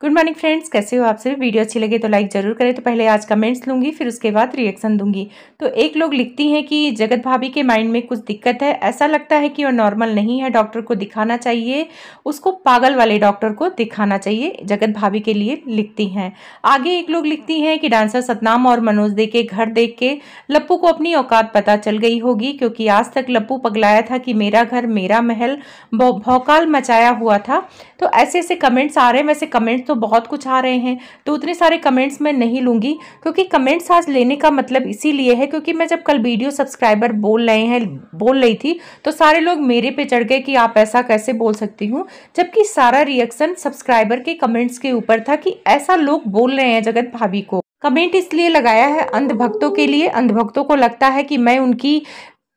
Good morning friends, कैसे हो आप सभी। वीडियो अच्छी लगे तो लाइक जरूर करें। तो पहले आज कमेंट्स लूंगी, फिर उसके बाद रिएक्शन दूंगी। तो एक लोग लिखती हैं कि जगत भाभी के माइंड में कुछ दिक्कत है, ऐसा लगता है कि वो नॉर्मल नहीं है, डॉक्टर को दिखाना चाहिए, उसको पागल वाले डॉक्टर को दिखाना चाहिए। जगत भाभी के लिए लिखती हैं। आगे एक लोग लिखती हैं कि डांसर सतनाम और मनोज दे के घर देख के लप्पू को अपनी औकात पता चल गई होगी, क्योंकि आज तक लप्पू पगलाया था कि मेरा घर मेरा महल, भौकाल मचाया हुआ था। तो ऐसे ऐसे कमेंट्स आ रहे हैं। वैसे कमेंट्स तो बहुत कुछ आ रहे हैं, तो उतने सारे कमेंट्स मैं नहीं लूंगी, क्योंकि कमेंट्स आज लेने का मतलब इसीलिए है क्योंकि मैं जब कल वीडियो सब्सक्राइबर बोल रही थी तो सारे लोग मेरे पे चढ़ गए कि आप ऐसा कैसे बोल सकती हूँ, जबकि सारा रिएक्शन सब्सक्राइबर के कमेंट्स के ऊपर था कि ऐसा लोग बोल रहे हैं जगत भाभी को। कमेंट इसलिए लगाया है अंधभक्तों के लिए। अंधभक्तों को लगता है कि मैं उनकी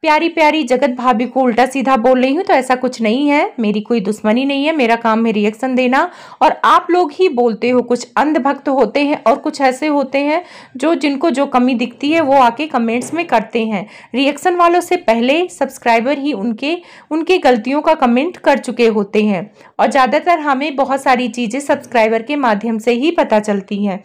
प्यारी प्यारी जगत भाभी को उल्टा सीधा बोल रही हूँ, तो ऐसा कुछ नहीं है। मेरी कोई दुश्मनी नहीं है, मेरा काम है रिएक्शन देना। और आप लोग ही बोलते हो, कुछ अंधभक्त होते हैं और कुछ ऐसे होते हैं जो जिनको जो कमी दिखती है वो आके कमेंट्स में करते हैं। रिएक्शन वालों से पहले सब्सक्राइबर ही उनके गलतियों का कमेंट कर चुके होते हैं, और ज़्यादातर हमें बहुत सारी चीज़ें सब्सक्राइबर के माध्यम से ही पता चलती हैं।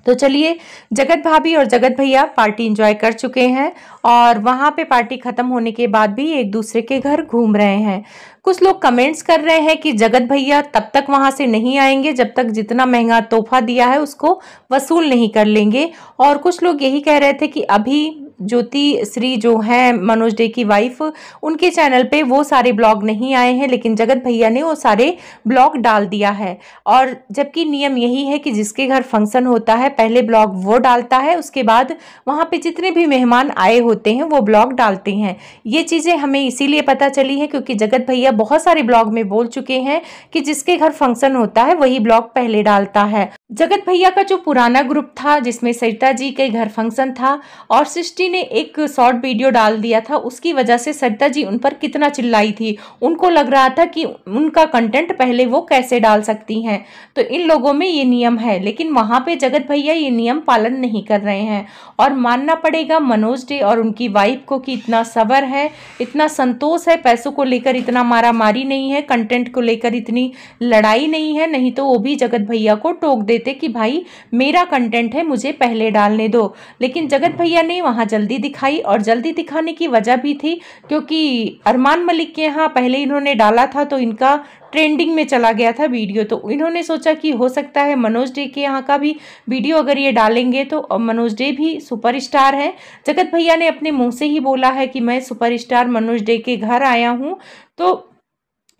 तो चलिए, जगत भाभी और जगत भैया पार्टी एंजॉय कर चुके हैं और वहां पे पार्टी खत्म होने के बाद भी एक दूसरे के घर घूम रहे हैं। कुछ लोग कमेंट्स कर रहे हैं कि जगत भैया तब तक वहां से नहीं आएंगे जब तक जितना महंगा तोहफा दिया है उसको वसूल नहीं कर लेंगे। और कुछ लोग यही कह रहे थे कि अभी ज्योति श्री जो है मनोज डे की वाइफ, उनके चैनल पे वो सारे ब्लॉग नहीं आए हैं, लेकिन जगत भैया ने वो सारे ब्लॉग डाल दिया है। और जबकि नियम यही है कि जिसके घर फंक्शन होता है पहले ब्लॉग वो डालता है, उसके बाद वहां पे जितने भी मेहमान आए होते हैं वो ब्लॉग डालते हैं। ये चीजें हमें इसीलिए पता चली है क्योंकि जगत भैया बहुत सारे ब्लॉग में बोल चुके हैं कि जिसके घर फंक्शन होता है वही ब्लॉग पहले डालता है। जगत भैया का जो पुराना ग्रुप था जिसमें सरिता जी के घर फंक्शन था और सृष्टि ने एक शॉर्ट वीडियो डाल दिया था, उसकी वजह से सरिता जी उन पर कितना चिल्लाई थी। उनको लग रहा था कि उनका कंटेंट पहले वो कैसे डाल सकती हैं। तो इन लोगों में ये नियम है, लेकिन वहां पे जगत भैया ये नियम पालन नहीं कर रहे हैं। और मानना पड़ेगा मनोज डे और उनकी वाइफ को कि इतना सब्र है, इतना संतोष है, पैसों को लेकर इतना मारामारी नहीं है, कंटेंट को लेकर इतनी लड़ाई नहीं है। नहीं तो वो भी जगत भैया को टोक देते कि भाई मेरा कंटेंट है, मुझे पहले डालने दो। लेकिन जगत भैया ने वहां जल्दी दिखाई, और जल्दी दिखाने की वजह भी थी क्योंकि अरमान मलिक के यहाँ पहले इन्होंने डाला था तो इनका ट्रेंडिंग में चला गया था वीडियो। तो इन्होंने सोचा कि हो सकता है मनोज डे के यहाँ का भी वीडियो अगर ये डालेंगे तो मनोज डे भी सुपरस्टार है। जगत भैया ने अपने मुंह से ही बोला है कि मैं सुपरस्टार मनोज डे के घर आया हूँ। तो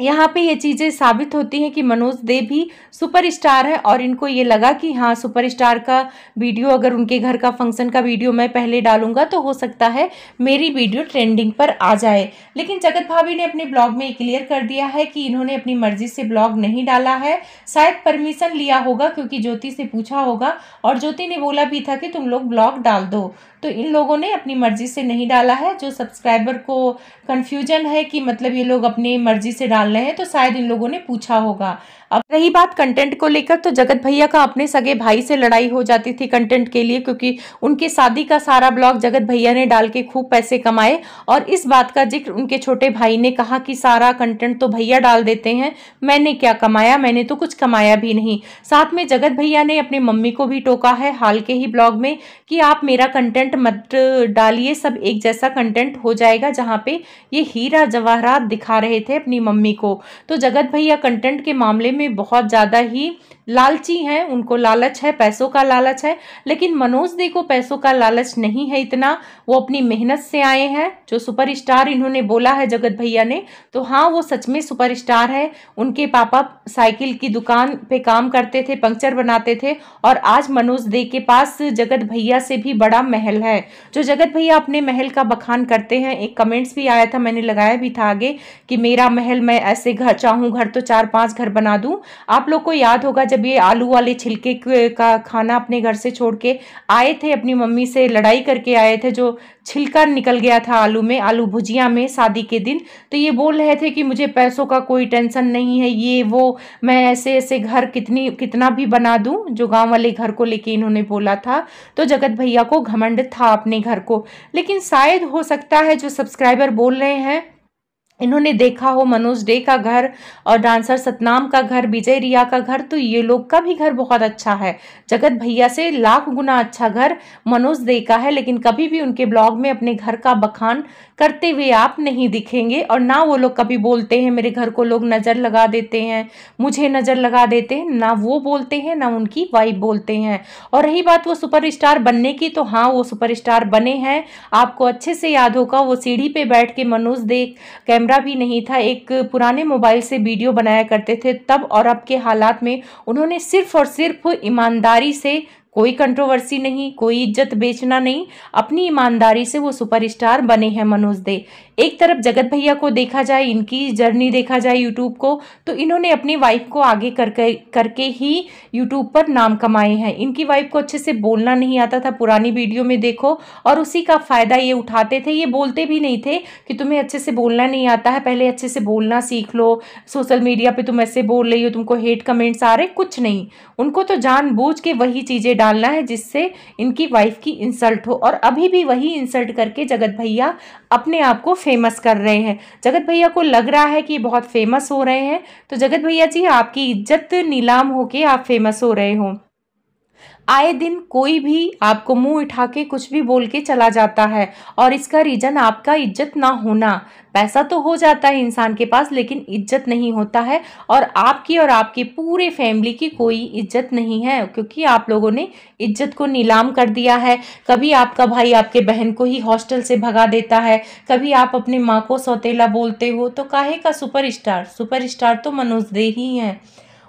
यहाँ पे ये चीजें साबित होती हैं कि मनोज दे भी सुपरस्टार है, और इनको ये लगा कि हाँ सुपरस्टार का वीडियो, अगर उनके घर का फंक्शन का वीडियो मैं पहले डालूंगा तो हो सकता है मेरी वीडियो ट्रेंडिंग पर आ जाए। लेकिन जगत भाभी ने अपने ब्लॉग में क्लियर कर दिया है कि इन्होंने अपनी मर्जी से ब्लॉग नहीं डाला है, शायद परमिशन लिया होगा क्योंकि ज्योति से पूछा होगा और ज्योति ने बोला भी था कि तुम लोग ब्लॉग डाल दो। तो इन लोगों ने अपनी मर्जी से नहीं डाला है। जो सब्सक्राइबर को कंफ्यूजन है कि मतलब ये लोग अपनी मर्जी से डाल रहे हैं, तो शायद इन लोगों ने पूछा होगा। अब रही बात कंटेंट को लेकर, तो जगत भैया का अपने सगे भाई से लड़ाई हो जाती थी कंटेंट के लिए, क्योंकि उनके शादी का सारा ब्लॉग जगत भैया ने डाल के खूब पैसे कमाए। और इस बात का जिक्र उनके छोटे भाई ने कहा कि सारा कंटेंट तो भैया डाल देते हैं, मैंने क्या कमाया, मैंने तो कुछ कमाया भी नहीं। साथ में जगत भैया ने अपनी मम्मी को भी टोका है हाल के ही ब्लॉग में कि आप मेरा कंटेंट मत डालिए, सब एक जैसा कंटेंट हो जाएगा, जहाँ पे ये हीरा जवाहरात दिखा रहे थे अपनी मम्मी को। तो जगत भैया कंटेंट के मामले में बहुत ज्यादा ही लालची हैं, उनको लालच है, पैसों का लालच है। लेकिन मनोज दे को पैसों का लालच नहीं है इतना, वो अपनी मेहनत से आए हैं। जो सुपरस्टार इन्होंने बोला है जगत भैया ने, तो हाँ वो सच में सुपरस्टार है। उनके पापा साइकिल की दुकान पे काम करते थे, पंक्चर बनाते थे, और आज मनोज दे के पास जगत भैया से भी बड़ा महल है। जो जगत भैया अपने महल का बखान करते हैं, एक कमेंट्स भी आया था, मैंने लगाया भी था आगे कि मेरा महल, मैं ऐसे घर चाहूं, घर तो 4-5 घर बना दूं। आप लोग को याद होगा जब ये आलू वाले छिलके का खाना अपने घर से छोड़ के आए थे, अपनी मम्मी से लड़ाई करके आए थे, जो छिलका निकल गया था आलू में, आलू भुजिया में शादी के दिन। तो ये बोल रहे थे कि मुझे पैसों का कोई टेंशन नहीं है, ये वो, मैं ऐसे ऐसे घर कितना भी बना दूं, जो गांव वाले घर को लेके इन्होंने बोला था। तो जगत भैया को घमंड था अपने घर को। लेकिन शायद हो सकता है जो सब्सक्राइबर बोल रहे हैं इन्होंने देखा हो मनोज डे का घर और डांसर सतनाम का घर, विजय रिया का घर, तो ये लोग का भी घर बहुत अच्छा है। जगत भैया से लाख गुना अच्छा घर मनोज डे का है, लेकिन कभी भी उनके ब्लॉग में अपने घर का बखान करते हुए आप नहीं दिखेंगे। और ना वो लोग कभी बोलते हैं मेरे घर को लोग नज़र लगा देते हैं, मुझे नज़र लगा देते हैं, ना वो बोलते हैं ना उनकी वाइफ बोलते हैं। और रही बात वो सुपरस्टार बनने की, तो हाँ वो सुपरस्टार बने हैं। आपको अच्छे से याद होगा वो सीढ़ी पे बैठ के मनोज डे, कैमरा भी नहीं था, एक पुराने मोबाइल से वीडियो बनाया करते थे। तब और अब के हालात में उन्होंने सिर्फ और सिर्फ ईमानदारी से, कोई कंट्रोवर्सी नहीं, कोई इज्जत बेचना नहीं, अपनी ईमानदारी से वो सुपरस्टार बने हैं मनोज दे। एक तरफ जगत भैया को देखा जाए, इनकी जर्नी देखा जाए यूट्यूब को, तो इन्होंने अपनी वाइफ को आगे करके ही यूट्यूब पर नाम कमाए हैं। इनकी वाइफ को अच्छे से बोलना नहीं आता था, पुरानी वीडियो में देखो, और उसी का फायदा ये उठाते थे। ये बोलते भी नहीं थे कि तुम्हें अच्छे से बोलना नहीं आता है, पहले अच्छे से बोलना सीख लो, सोशल मीडिया पे तुम ऐसे बोल रही हो, तुमको हेट कमेंट्स आ रहे, कुछ नहीं। उनको तो जानबूझ के वही चीजें डालना है जिससे इनकी वाइफ की इंसल्ट हो, और अभी भी वही इंसल्ट करके जगत भैया अपने आप को फेमस कर रहे हैं। जगत भैया को लग रहा है कि बहुत फेमस हो रहे हैं, तो जगत भैया जी आपकी इज्जत नीलाम होके आप फेमस हो रहे हो। आए दिन कोई भी आपको मुंह उठा के कुछ भी बोल के चला जाता है, और इसका रीजन आपका इज्जत ना होना। पैसा तो हो जाता है इंसान के पास, लेकिन इज्जत नहीं होता है, और आपकी और आपकी पूरे फैमिली की कोई इज्जत नहीं है, क्योंकि आप लोगों ने इज्जत को नीलाम कर दिया है। कभी आपका भाई आपके बहन को ही हॉस्टल से भगा देता है, कभी आप अपनी माँ को सौतेला बोलते हो, तो काहे का सुपरस्टार? सुपरस्टार तो मनोज दे ही हैं।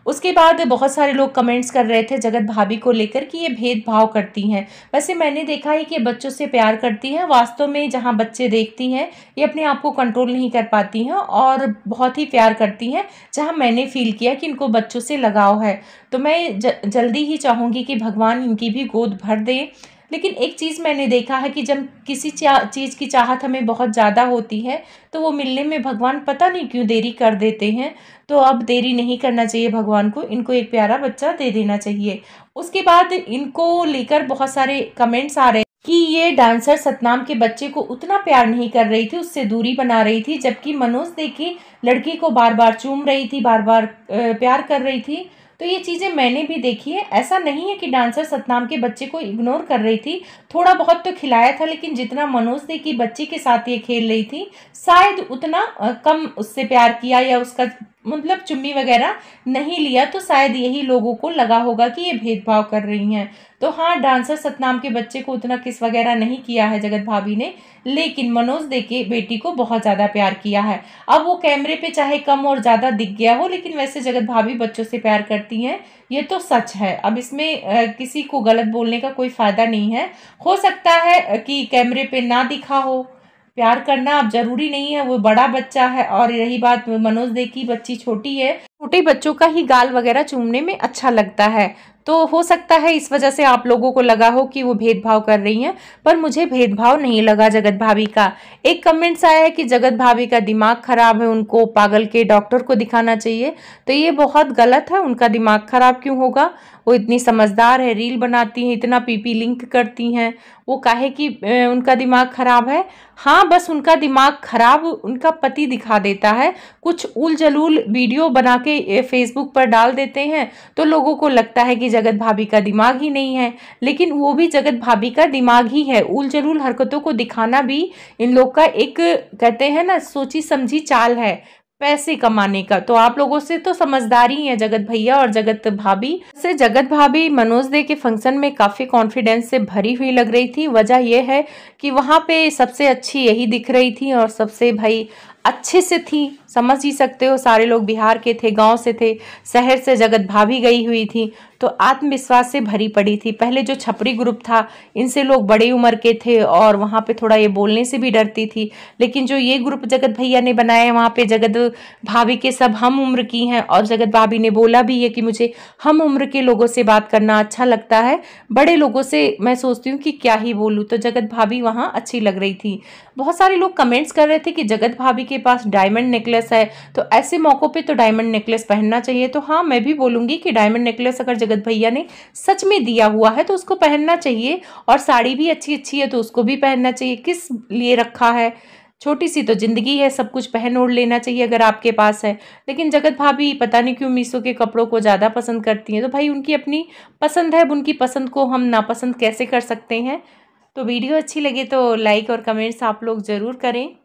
उसके बाद बहुत सारे लोग कमेंट्स कर रहे थे जगत भाभी को लेकर कि ये भेदभाव करती हैं। वैसे मैंने देखा है कि बच्चों से प्यार करती हैं। वास्तव में जहाँ बच्चे देखती हैं ये अपने आप को कंट्रोल नहीं कर पाती हैं और बहुत ही प्यार करती हैं। जहाँ मैंने फील किया कि इनको बच्चों से लगाव है, तो मैं जल्दी ही चाहूँगी कि भगवान इनकी भी गोद भर दे। लेकिन एक चीज़ मैंने देखा है कि जब किसी चीज़ की चाहत हमें बहुत ज़्यादा होती है, तो वो मिलने में भगवान पता नहीं क्यों देरी कर देते हैं। तो अब देरी नहीं करना चाहिए भगवान को, इनको एक प्यारा बच्चा दे देना चाहिए। उसके बाद इनको लेकर बहुत सारे कमेंट्स आ रहे हैं कि ये डांसर सतनाम के बच्चे को उतना प्यार नहीं कर रही थी, उससे दूरी बना रही थी, जबकि मनोज देखी लड़की को बार बार चूम रही थी, बार बार प्यार कर रही थी। तो ये चीज़ें मैंने भी देखी है। ऐसा नहीं है कि डांसर सतनाम के बच्चे को इग्नोर कर रही थी, थोड़ा बहुत तो खिलाया था, लेकिन जितना मनोज दे की बच्ची के साथ ये खेल रही थी, शायद उतना कम उससे प्यार किया या उसका मतलब चुम्मी वगैरह नहीं लिया, तो शायद यही लोगों को लगा होगा कि ये भेदभाव कर रही हैं। तो हाँ, डांसर सतनाम के बच्चे को उतना किस वगैरह नहीं किया है जगत भाभी ने, लेकिन मनोज दे के बेटी को बहुत ज़्यादा प्यार किया है। अब वो कैमरे पे चाहे कम और ज़्यादा दिख गया हो, लेकिन वैसे जगत भाभी बच्चों से प्यार करती हैं, ये तो सच है। अब इसमें किसी को गलत बोलने का कोई फायदा नहीं है। हो सकता है कि कैमरे पे ना दिखा हो, प्यार करना अब जरूरी नहीं है, वो बड़ा बच्चा है। और रही बात मनोज दे की बच्ची छोटी है, छोटे बच्चों का ही गाल वगैरह चूमने में अच्छा लगता है, तो हो सकता है इस वजह से आप लोगों को लगा हो कि वो भेदभाव कर रही हैं, पर मुझे भेदभाव नहीं लगा जगत भाभी का। एक कमेंट्स आया है कि जगत भाभी का दिमाग खराब है, उनको पागल के डॉक्टर को दिखाना चाहिए, तो ये बहुत गलत है। उनका दिमाग खराब क्यों होगा? वो इतनी समझदार है, रील बनाती हैं, इतना पीपी लिंक करती हैं, वो काहे कि उनका दिमाग खराब है? हाँ, बस उनका दिमाग खराब उनका पति दिखा देता है। कुछ उल जलूल वीडियो बना के फेसबुक पर डाल देते हैं, तो लोगों को लगता है कि जगत भाभी का दिमाग ही नहीं है, लेकिन वो भी जगत भाभी का दिमाग ही है। उल जलूल हरकतों को दिखाना भी इन लोग का एक, कहते हैं ना, सोची समझी चाल है पैसे कमाने का। तो आप लोगों से तो समझदारी है जगत भैया और जगत भाभी से। जगत भाभी मनोज दे के फंक्शन में काफी कॉन्फिडेंस से भरी हुई लग रही थी। वजह यह है कि वहां पे सबसे अच्छी यही दिख रही थी और सबसे भाई अच्छे से थी, समझ ही सकते हो। सारे लोग बिहार के थे, गांव से थे, शहर से जगत भाभी गई हुई थी, तो आत्मविश्वास से भरी पड़ी थी। पहले जो छपरी ग्रुप था, इनसे लोग बड़ी उम्र के थे और वहाँ पे थोड़ा ये बोलने से भी डरती थी, लेकिन जो ये ग्रुप जगत भैया ने बनाया है, वहाँ पे जगत भाभी के सब हम उम्र की हैं। और जगत भाभी ने बोला भी है कि मुझे हम उम्र के लोगों से बात करना अच्छा लगता है, बड़े लोगों से मैं सोचती हूँ कि क्या ही बोलूँ। तो जगत भाभी वहाँ अच्छी लग रही थी। बहुत सारे लोग कमेंट्स कर रहे थे कि जगत भाभी के पास डायमंड नेकलेस है, तो ऐसे मौकों पे तो डायमंड नेकलेस पहनना चाहिए। तो हाँ, मैं भी बोलूँगी कि डायमंड नेकलेस अगर जगत भैया ने सच में दिया हुआ है तो उसको पहनना चाहिए, और साड़ी भी अच्छी अच्छी है तो उसको भी पहनना चाहिए। किस लिए रखा है? छोटी सी तो ज़िंदगी है, सब कुछ पहन ओढ़ लेना चाहिए अगर आपके पास है। लेकिन जगत भाभी पता नहीं क्यों मीशो के कपड़ों को ज़्यादा पसंद करती हैं। तो भाई उनकी अपनी पसंद है, अब उनकी पसंद को हम नापसंद कैसे कर सकते हैं। तो वीडियो अच्छी लगे तो लाइक और कमेंट्स आप लोग ज़रूर करें।